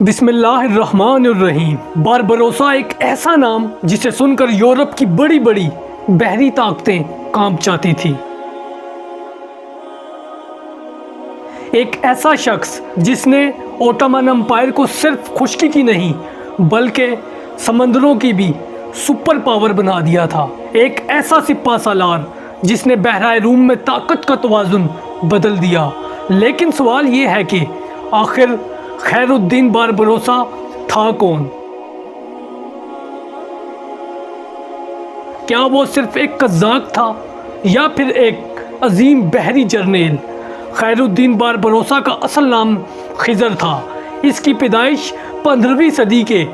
بسم اللہ الرحمن الرحیم۔ باربروسا ایک ایسا نام جسے سن کر یورپ کی بڑی بڑی بحری طاقتیں کانپ جاتی تھی۔ ایک ایسا شخص جس نے اوٹومن امپائر کو صرف خشکی کی نہیں بلکہ سمندروں کی بھی سپر پاور بنا دیا تھا۔ ایک ایسا سپہ سالار جس نے بحرہ روم میں طاقت کا توازن بدل دیا۔ لیکن سوال یہ ہے کہ آخر خیر الدین باربروسا تھا کون؟ کیا وہ صرف ایک قزاق تھا یا پھر ایک عظیم بحری جرنیل؟ خیر الدین باربروسا کا اصل نام خضر تھا۔ اس کی پیدائش 15ویں صدی کے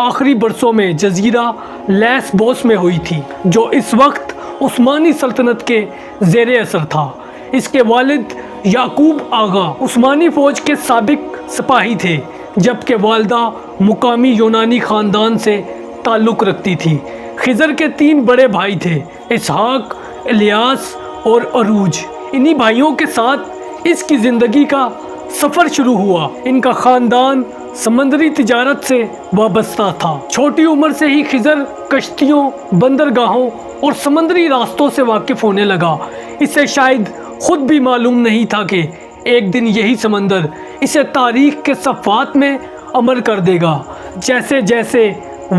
آخری برسوں میں جزیرہ لیسبوس میں ہوئی تھی، جو اس وقت عثمانی سلطنت کے زیر اثر تھا۔ اس کے والد یعقوب آغا عثمانی فوج کے سابق سپاہی تھے، جبکہ والدہ مقامی یونانی خاندان سے تعلق رکھتی تھی۔ خضر کے 3 بڑے بھائی تھے، اسحاق، الیاس اور عروج۔ انہی بھائیوں کے ساتھ اس کی زندگی کا سفر شروع ہوا۔ ان کا خاندان سمندری تجارت سے وابستہ تھا۔ چھوٹی عمر سے ہی خضر کشتیوں، بندرگاہوں اور سمندری راستوں سے واقف ہونے لگا۔ اسے شاید خود بھی معلوم نہیں تھا کہ ایک دن یہی سمندر اسے تاریخ کے صفحات میں امر کر دے گا۔ جیسے جیسے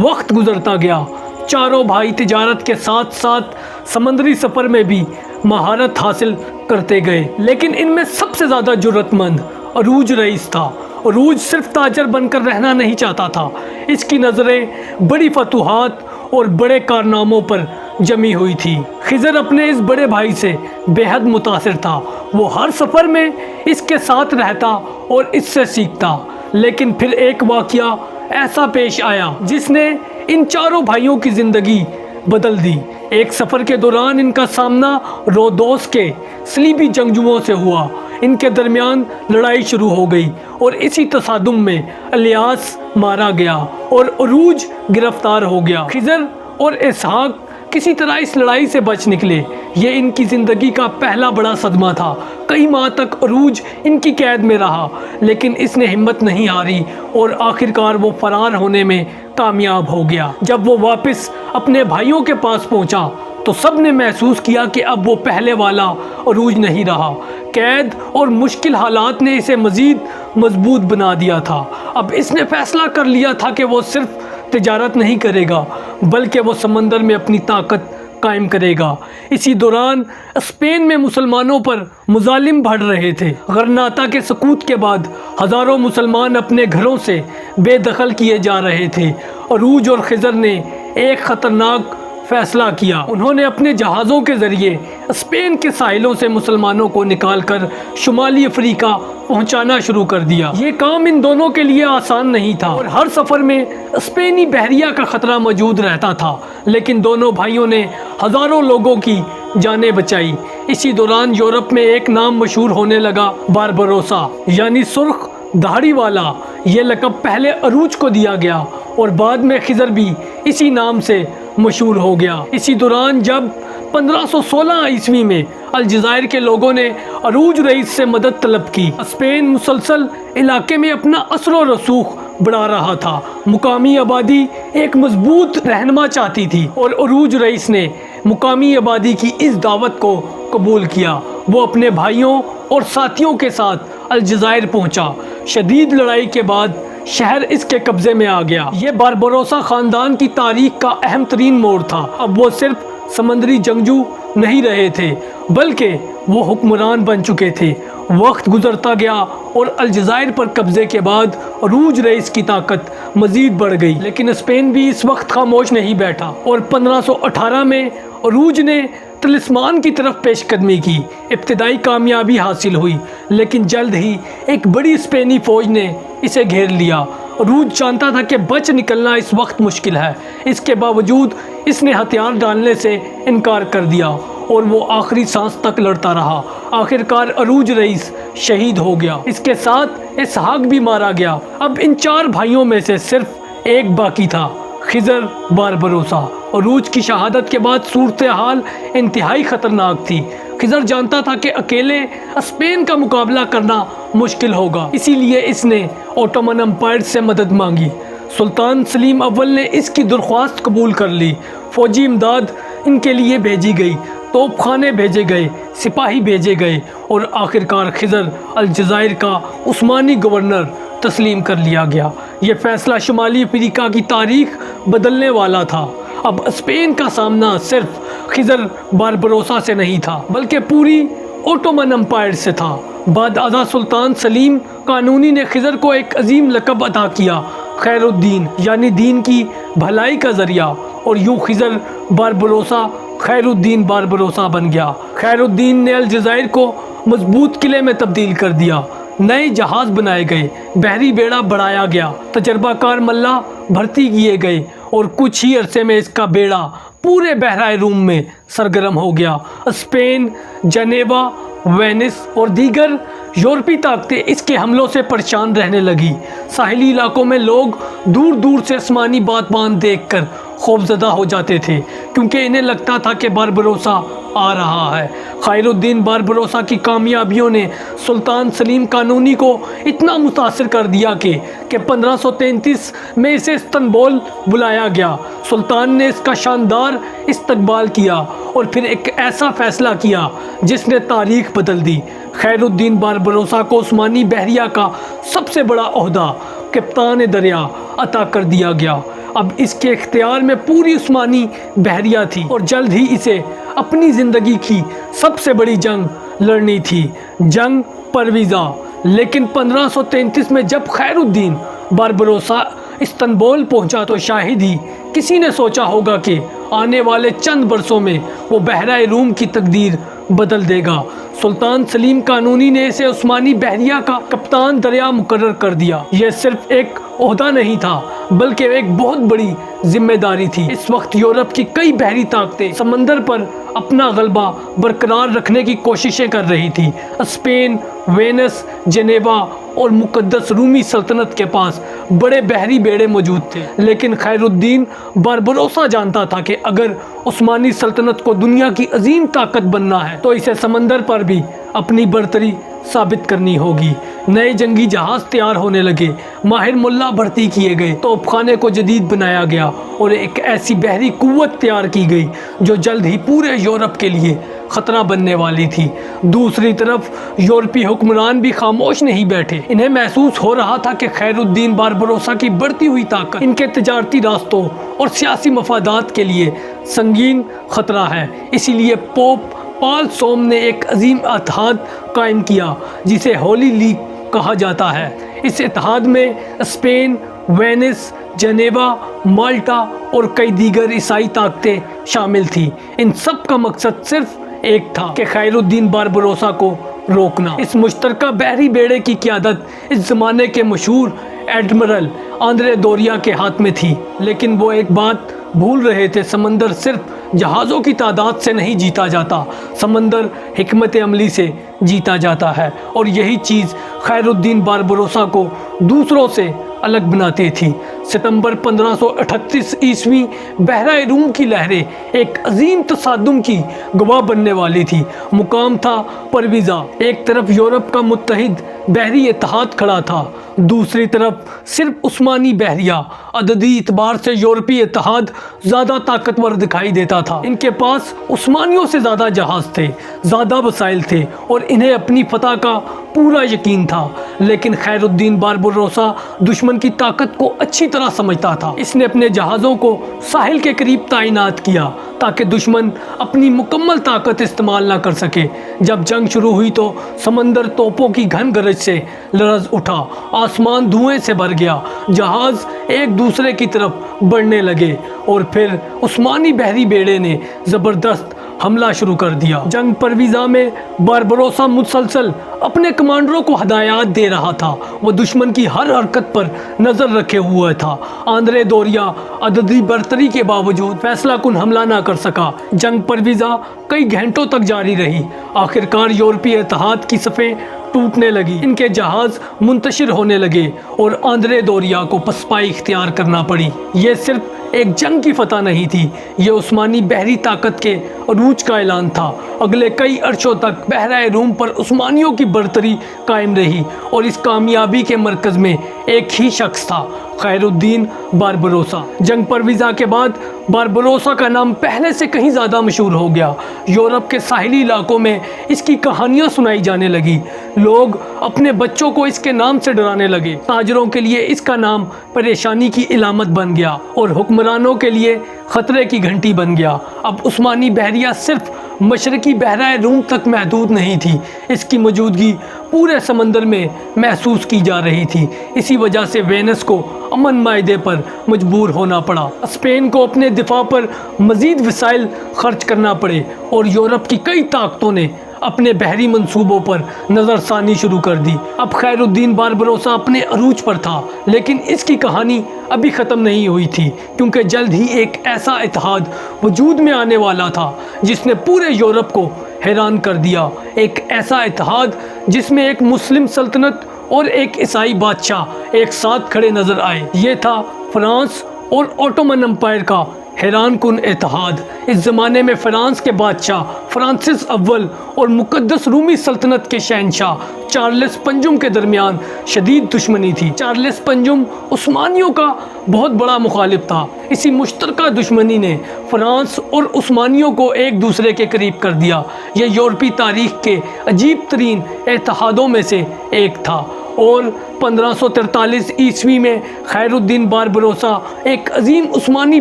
وقت گزرتا گیا، چاروں بھائی تجارت کے ساتھ ساتھ سمندری سفر میں بھی مہارت حاصل کرتے گئے۔ لیکن ان میں سب سے زیادہ جرأت مند عروج رئیس تھا۔ عروج صرف تاجر بن کر رہنا نہیں چاہتا تھا، اس کی نظریں بڑی فتوحات اور بڑے کارناموں پر جمی ہوئی تھی۔ خضر اپنے اس بڑے بھائی سے بے حد متاثر تھا۔ وہ ہر سفر میں اس کے ساتھ رہتا اور اس سے سیکھتا۔ لیکن پھر ایک واقعہ ایسا پیش آیا جس نے ان چاروں بھائیوں کی زندگی بدل دی۔ ایک سفر کے دوران ان کا سامنا رودوس کے صلیبی جنگجوؤں سے ہوا۔ ان کے درمیان لڑائی شروع ہو گئی اور اسی تصادم میں الیاس مارا گیا اور عروج گرفتار ہو گیا۔ خضر اور اسحاق کسی طرح اس لڑائی سے بچ نکلے۔ یہ ان کی زندگی کا پہلا بڑا صدمہ تھا۔ کئی ماہ تک عروج ان کی قید میں رہا، لیکن اس نے ہمت نہیں ہاری اور آخرکار وہ فرار ہونے میں کامیاب ہو گیا۔ جب وہ واپس اپنے بھائیوں کے پاس پہنچا تو سب نے محسوس کیا کہ اب وہ پہلے والا عروج نہیں رہا۔ قید اور مشکل حالات نے اسے مزید مضبوط بنا دیا تھا۔ اب اس نے فیصلہ کر لیا تھا کہ وہ صرف تجارت نہیں کرے گا بلکہ وہ سمندر میں اپنی طاقت قائم کرے گا۔ اسی دوران اسپین میں مسلمانوں پر مظالم بڑھ رہے تھے۔ غرناطہ کے سقوط کے بعد ہزاروں مسلمان اپنے گھروں سے بے دخل کیے جا رہے تھے۔ عروج اور خضر نے ایک خطرناک فیصلہ کیا۔ انہوں نے اپنے جہازوں کے ذریعے اسپین کے ساحلوں سے مسلمانوں کو نکال کر شمالی افریقہ پہنچانا شروع کر دیا۔ یہ کام ان دونوں کے لیے آسان نہیں تھا اور ہر سفر میں اسپینی بحریہ کا خطرہ موجود رہتا تھا، لیکن دونوں بھائیوں نے ہزاروں لوگوں کی جانیں بچائی۔ اسی دوران یورپ میں ایک نام مشہور ہونے لگا، باربروسا یعنی سرخ داڑھی والا۔ یہ لقب پہلے عروج کو دیا گیا اور بعد میں خضر بھی اسی نام سے مشہور ہو گیا۔ اسی دوران جب 1516 عیسوی میں الجزائر کے لوگوں نے عروج رئیس سے مدد طلب کی، اسپین مسلسل علاقے میں اپنا اثر و رسوخ بڑھا رہا تھا۔ مقامی آبادی ایک مضبوط رہنما چاہتی تھی اور عروج رئیس نے مقامی آبادی کی اس دعوت کو قبول کیا۔ وہ اپنے بھائیوں اور ساتھیوں کے ساتھ الجزائر پہنچا۔ شدید لڑائی کے بعد شہر اس کے قبضے میں آ گیا۔ یہ باربروسا خاندان کی تاریخ کا اہم ترین موڑ تھا۔ اب وہ صرف سمندری جنگجو نہیں رہے تھے بلکہ وہ حکمران بن چکے تھے۔ وقت گزرتا گیا اور الجزائر پر قبضے کے بعد عروج رئیس کی طاقت مزید بڑھ گئی، لیکن اسپین بھی اس وقت خاموش نہیں بیٹھا اور 1518 میں عروج نے طلسمان کی طرف پیش قدمی کی۔ ابتدائی کامیابی حاصل ہوئی، لیکن جلد ہی ایک بڑی اسپینی فوج نے اسے گھیر لیا۔ عروج جانتا تھا کہ بچ نکلنا اس وقت مشکل ہے، اس کے باوجود اس نے ہتھیار ڈالنے سے انکار کر دیا اور وہ آخری سانس تک لڑتا رہا۔ آخرکار عروج رئیس شہید ہو گیا، اس کے ساتھ اسحاق بھی مارا گیا۔ اب ان 4 بھائیوں میں سے صرف ایک باقی تھا، خضر باربروسا۔ عروج کی شہادت کے بعد صورتحال انتہائی خطرناک تھی۔ خضر جانتا تھا کہ اکیلے اسپین کا مقابلہ کرنا مشکل ہوگا، اسی لیے اس نے اوٹومن امپائر سے مدد مانگی۔ سلطان سلیم اول نے اس کی درخواست قبول کر لی۔ فوجی امداد ان کے لیے بھیجی گئی، توپ خانے بھیجے گئے، سپاہی بھیجے گئے اور آخرکار خضر الجزائر کا عثمانی گورنر تسلیم کر لیا گیا۔ یہ فیصلہ شمالی افریقہ کی تاریخ بدلنے والا تھا۔ اب اسپین کا سامنا صرف خضر باربروسا سے نہیں تھا بلکہ پوری اوٹومن امپائر سے تھا۔ بعد ازاں سلطان سلیم قانونی نے خضر کو ایک عظیم لقب عطا کیا، خیر الدین، یعنی دین کی بھلائی کا ذریعہ، اور یوں خضر باربروسا خیر الدین باربروسا بن گیا۔ خیر الدین نے الجزائر کو مضبوط قلعے میں تبدیل کر دیا، نئے جہاز بنائے گئے، بحری بیڑا بڑھایا گیا، تجربہ کار ملاح بھرتی کیے گئے اور کچھ ہی عرصے میں اس کا بیڑا پورے بحرائے روم میں سرگرم ہو گیا۔ اسپین، جنیوا، وینس اور دیگر یورپی طاقتیں اس کے حملوں سے پریشان رہنے لگی۔ ساحلی علاقوں میں لوگ دور دور سے آسمانی بادبان دیکھ کر خوفزدہ ہو جاتے تھے، کیونکہ انہیں لگتا تھا کہ باربروسا آ رہا ہے۔ خیر الدین باربروسا کی کامیابیوں نے سلطان سلیم قانونی کو اتنا متاثر کر دیا کہ 1533 میں اسے استنبول بلایا گیا۔ سلطان نے اس کا شاندار استقبال کیا اور پھر ایک ایسا فیصلہ کیا جس نے تاریخ بدل دی۔ خیر الدین باربروسا کو عثمانی بحریہ کا سب سے بڑا عہدہ کپتان دریا عطا کر دیا گیا۔ اب اس کے اختیار میں پوری عثمانی بحریہ تھی اور جلد ہی اسے اپنی زندگی کی سب سے بڑی جنگ لڑنی تھی، جنگ پرویزا۔ لیکن 1533 میں جب خیر الدین باربروسا استنبول پہنچا تو شاید ہی کسی نے سوچا ہوگا کہ آنے والے چند برسوں میں وہ بحرائے روم کی تقدیر بدل دے گا۔ سلطان سلیم قانونی نے اسے عثمانی بحریہ کا کپتان دریا مقرر کر دیا۔ یہ صرف ایک عہدہ نہیں تھا بلکہ ایک بہت بڑی ذمہ داری تھی۔ اس وقت یورپ کی کئی بحری طاقتیں سمندر پر اپنا غلبہ برقرار رکھنے کی کوششیں کر رہی تھی۔ اسپین، وینس، جنیوا اور مقدس رومی سلطنت کے پاس بڑے بحری بیڑے موجود تھے، لیکن خیر الدین باربروسا جانتا تھا کہ اگر عثمانی سلطنت کو دنیا کی عظیم طاقت بننا ہے تو اسے سمندر پر بھی اپنی برتری ثابت کرنی ہوگی۔ نئے جنگی جہاز تیار ہونے لگے، ماہر ملاح بھرتی کیے گئے، توپ خانے کو جدید بنایا گیا اور ایک ایسی بحری قوت تیار کی گئی جو جلد ہی پورے یورپ کے لیے خطرہ بننے والی تھی۔ دوسری طرف یورپی حکمران بھی خاموش نہیں بیٹھے۔ انہیں محسوس ہو رہا تھا کہ خیر الدین باربروسا کی بڑھتی ہوئی طاقت ان کے تجارتی راستوں اور سیاسی مفادات کے لیے سنگین خطرہ ہے۔ اسی لیے پوپ پال سوم نے ایک عظیم اتحاد قائم کیا جسے ہولی لیگ کہا جاتا ہے۔ اس اتحاد میں اسپین، وینس، جنیوا، مالٹا اور کئی دیگر عیسائی طاقتیں شامل تھیں۔ ان سب کا مقصد صرف ایک تھا کہ خیر الدین باربروسا کو روکنا۔ اس مشترکہ بحری بیڑے کی قیادت اس زمانے کے مشہور ایڈمرل آندرے دوریا کے ہاتھ میں تھی، لیکن وہ ایک بات بھول رہے تھے، سمندر صرف جہازوں کی تعداد سے نہیں جیتا جاتا، سمندر حکمت عملی سے جیتا جاتا ہے، اور یہی چیز خیر الدین باربروسا کو دوسروں سے الگ بناتی تھی۔ ستمبر 1538 عیسوی بحرائے روم کی لہریں ایک عظیم تصادم کی گواہ بننے والی تھی۔ مقام تھا پرویزا۔ ایک طرف یورپ کا متحد بحری اتحاد کھڑا تھا، دوسری طرف صرف عثمانی بحریہ۔ عددی اعتبار سے یورپی اتحاد زیادہ طاقتور دکھائی دیتا تھا، ان کے پاس عثمانیوں سے زیادہ جہاز تھے، زیادہ وسائل تھے اور انہیں اپنی فتح کا پورا یقین تھا۔ لیکن خیر الدین باربروسا دشمن کی طاقت کو اچھی طرح سمجھتا تھا۔ اس نے اپنے جہازوں کو ساحل کے قریب تعینات کیا تاکہ دشمن اپنی مکمل طاقت استعمال نہ کر سکے۔ جب جنگ شروع ہوئی تو سمندر توپوں کی گھن گرج سے لرز اٹھا، آسمان دھوئیں سے بھر گیا، جہاز ایک دوسرے کی طرف بڑھنے لگے اور پھر عثمانی بحری بیڑے نے زبردست حملہ شروع کر دیا۔ جنگ پرویزا میں باربروسا مسلسل اپنے کمانڈروں کو ہدایات دے رہا تھا۔ وہ دشمن کی ہر حرکت پر نظر رکھے ہوئے تھا۔ آندرے دوریا عددی برتری کے باوجود فیصلہ کن حملہ نہ کر سکا۔ جنگ پرویزا کئی گھنٹوں تک جاری رہی۔ آخرکار یورپی اتحاد کی صفیں ٹوٹنے لگی، ان کے جہاز منتشر ہونے لگے اور آندرے دوریا کو پسپائی اختیار کرنا پڑی۔ یہ صرف ایک جنگ کی فتح نہیں تھی، یہ عثمانی بحری طاقت کے عروج کا اعلان تھا۔ اگلے کئی عرصوں تک بحرۂ روم پر عثمانیوں کی برتری قائم رہی اور اس کامیابی کے مرکز میں ایک ہی شخص تھا، خیر الدین باربروسا۔ جنگ پرویزا کے بعد باربروسا کا نام پہلے سے کہیں زیادہ مشہور ہو گیا۔ یورپ کے ساحلی علاقوں میں اس کی کہانیاں سنائی جانے لگی۔ لوگ اپنے بچوں کو اس کے نام سے ڈرانے لگے۔ تاجروں کے لیے اس کا نام پریشانی کی علامت بن گیا اور حکمرانوں کے لیے خطرے کی گھنٹی بن گیا۔ اب عثمانی بحریہ صرف مشرقی بحرۂ روم تک محدود نہیں تھی، اس کی موجودگی پورے سمندر میں محسوس کی جا رہی تھی۔ اسی وجہ سے وینس کو امن معاہدے پر مجبور ہونا پڑا۔ اسپین کو اپنے دفاع پر مزید وسائل خرچ کرنا پڑے اور یورپ کی کئی طاقتوں نے اپنے بحری منصوبوں پر نظر ثانی شروع کر دی۔ اب خیر الدین باربروسا اپنے عروج پر تھا، لیکن اس کی کہانی ابھی ختم نہیں ہوئی تھی، کیونکہ جلد ہی ایک ایسا اتحاد وجود میں آنے والا تھا جس نے پورے یورپ کو حیران کر دیا۔ ایک ایسا اتحاد جس میں ایک مسلم سلطنت اور ایک عیسائی بادشاہ ایک ساتھ کھڑے نظر آئے۔ یہ تھا فرانس اور اوٹومن امپائر کا حیران کن اتحاد۔ اس زمانے میں فرانس کے بادشاہ فرانسس اول اور مقدس رومی سلطنت کے شہنشاہ چارلس پنجم کے درمیان شدید دشمنی تھی۔ چارلس پنجم عثمانیوں کا بہت بڑا مخالف تھا۔ اسی مشترکہ دشمنی نے فرانس اور عثمانیوں کو ایک دوسرے کے قریب کر دیا۔ یہ یورپی تاریخ کے عجیب ترین اتحادوں میں سے ایک تھا اور 1543 عیسوی میں خیر الدین باربروسا ایک عظیم عثمانی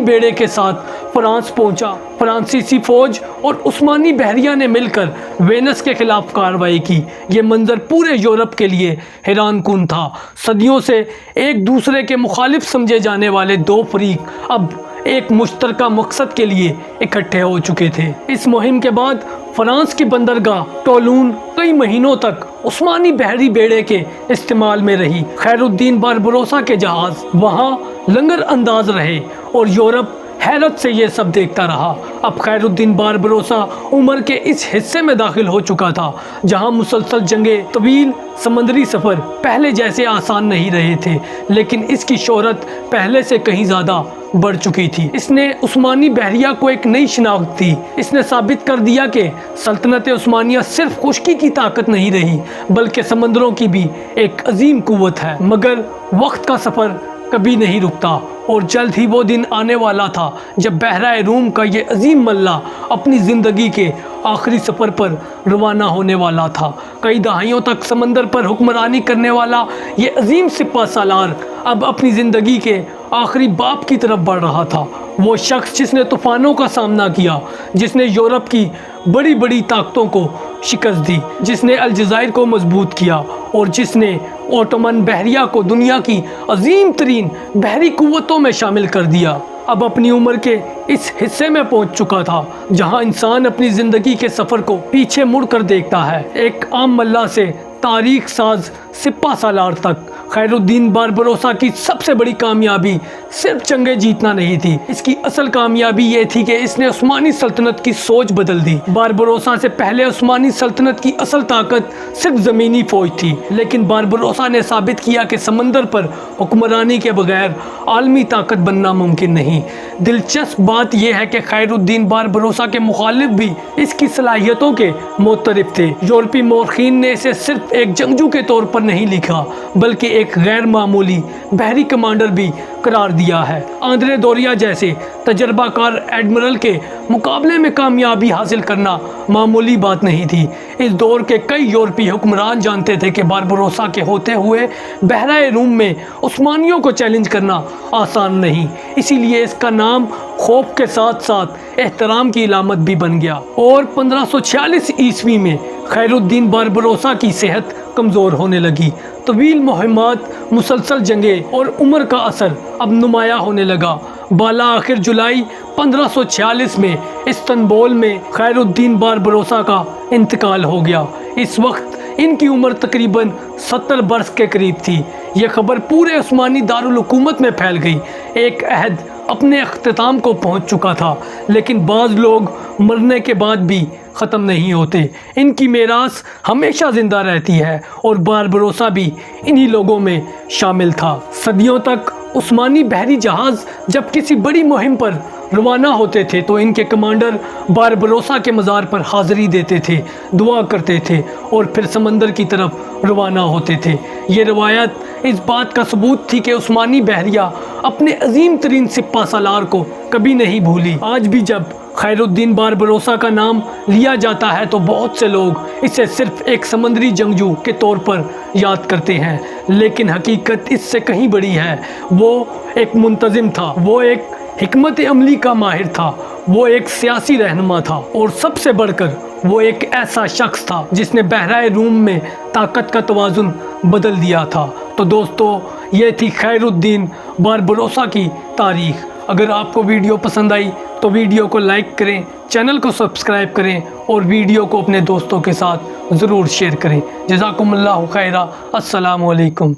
بیڑے کے ساتھ فرانس پہنچا۔ فرانسیسی فوج اور عثمانی بحریہ نے مل کر وینس کے خلاف کارروائی کی۔ یہ منظر پورے یورپ کے لیے حیران کن تھا۔ صدیوں سے ایک دوسرے کے مخالف سمجھے جانے والے دو فریق اب ایک مشترکہ مقصد کے لیے اکٹھے ہو چکے تھے۔ اس مہم کے بعد فرانس کی بندرگاہ ٹولون کئی مہینوں تک عثمانی بحری بیڑے کے استعمال میں رہی۔ خیر الدین باربروسا کے جہاز وہاں لنگر انداز رہے اور یورپ حیرت سے یہ سب دیکھتا رہا۔ اب خیر الدین باربروسا عمر کے اس حصے میں داخل ہو چکا تھا جہاں مسلسل جنگیں، طویل سمندری سفر پہلے جیسے آسان نہیں رہے تھے، لیکن اس کی شہرت پہلے سے کہیں زیادہ بڑھ چکی تھی۔ اس نے عثمانی بحریہ کو ایک نئی شناخت دی۔ اس نے ثابت کر دیا کہ سلطنت عثمانیہ صرف خشکی کی طاقت نہیں رہی، بلکہ سمندروں کی بھی ایک عظیم قوت ہے۔ مگر وقت کا سفر کبھی نہیں رکتا اور جلد ہی وہ دن آنے والا تھا جب بحرۂ روم کا یہ عظیم ملا اپنی زندگی کے آخری سفر پر روانہ ہونے والا تھا۔ کئی دہائیوں تک سمندر پر حکمرانی کرنے والا یہ عظیم سپہ سالار اب اپنی زندگی کے آخری باب کی طرف بڑھ رہا تھا۔ وہ شخص جس نے طوفانوں کا سامنا کیا، جس نے یورپ کی بڑی بڑی طاقتوں کو شکست دی، جس نے الجزائر کو مضبوط کیا اور جس نے اوٹومن بحریہ کو دنیا کی عظیم ترین بحری قوتوں میں شامل کر دیا، اب اپنی عمر کے اس حصے میں پہنچ چکا تھا جہاں انسان اپنی زندگی کے سفر کو پیچھے مڑ کر دیکھتا ہے۔ ایک عام ملا سے تاریخ ساز سپہ سالار تک، خیر الدین باربروسا کی سب سے بڑی کامیابی صرف جنگیں جیتنا نہیں تھی۔ اس کی اصل کامیابی یہ تھی کہ اس نے عثمانی سلطنت کی سوچ بدل دی۔ باربروسا سے پہلے عثمانی سلطنت کی اصل طاقت صرف زمینی فوج تھی، لیکن باربروسا نے ثابت کیا کہ سمندر پر حکمرانی کے بغیر عالمی طاقت بننا ممکن نہیں۔ دلچسپ بات یہ ہے کہ خیر الدین باربروسا کے مخالف بھی اس کی صلاحیتوں کے معترف تھے۔ یورپی مورخین نے اسے صرف ایک جنگجو کے طور پر نہیں لکھا، بلکہ ایک غیر معمولی بحری کمانڈر بھی قرار دیا ہے۔ آندرے دوریا جیسے تجربہ کار ایڈمرل کے مقابلے میں کامیابی حاصل کرنا معمولی بات نہیں تھی۔ اس دور کے کئی یورپی حکمران جانتے تھے کہ باربروسا کے ہوتے ہوئے بحرۂ روم میں عثمانیوں کو چیلنج کرنا آسان نہیں، اسی لیے اس کا نام خوف کے ساتھ ساتھ احترام کی علامت بھی بن گیا۔ اور 1546 عیسوی میں خیر الدین باربروسا کی صحت کمزور ہونے لگی۔ طویل مہمات، مسلسل جنگیں اور عمر کا اثر اب نمایاں ہونے لگا۔ بالآخر جولائی 1546 میں استنبول میں خیر الدین باربروسا کا انتقال ہو گیا۔ اس وقت ان کی عمر تقریباً 70 برس کے قریب تھی۔ یہ خبر پورے عثمانی دارالحکومت میں پھیل گئی۔ ایک عہد اپنے اختتام کو پہنچ چکا تھا، لیکن بعض لوگ مرنے کے بعد بھی ختم نہیں ہوتے۔ ان کی میراث ہمیشہ زندہ رہتی ہے، اور باربروسا بھی انہی لوگوں میں شامل تھا۔ صدیوں تک عثمانی بحری جہاز جب کسی بڑی مہم پر روانہ ہوتے تھے تو ان کے کمانڈر باربروسا کے مزار پر حاضری دیتے تھے، دعا کرتے تھے اور پھر سمندر کی طرف روانہ ہوتے تھے۔ یہ روایت اس بات کا ثبوت تھی کہ عثمانی بحریہ اپنے عظیم ترین سپہ سالار کو کبھی نہیں بھولی۔ آج بھی جب خیر الدین باربروسا کا نام لیا جاتا ہے تو بہت سے لوگ اسے صرف ایک سمندری جنگجو کے طور پر یاد کرتے ہیں، لیکن حقیقت اس سے کہیں بڑی ہے۔ وہ ایک منتظم تھا، وہ ایک حکمت عملی کا ماہر تھا، وہ ایک سیاسی رہنما تھا، اور سب سے بڑھ کر وہ ایک ایسا شخص تھا جس نے بحرۂ روم میں طاقت کا توازن بدل دیا تھا۔ تو دوستو، یہ تھی خیر الدین باربروسا کی تاریخ۔ اگر آپ کو ویڈیو پسند آئی تو ویڈیو کو لائک کریں، چینل کو سبسکرائب کریں اور ویڈیو کو اپنے دوستوں کے ساتھ ضرور شیئر کریں۔ جزاکم اللہ خیرہ۔ السلام علیکم۔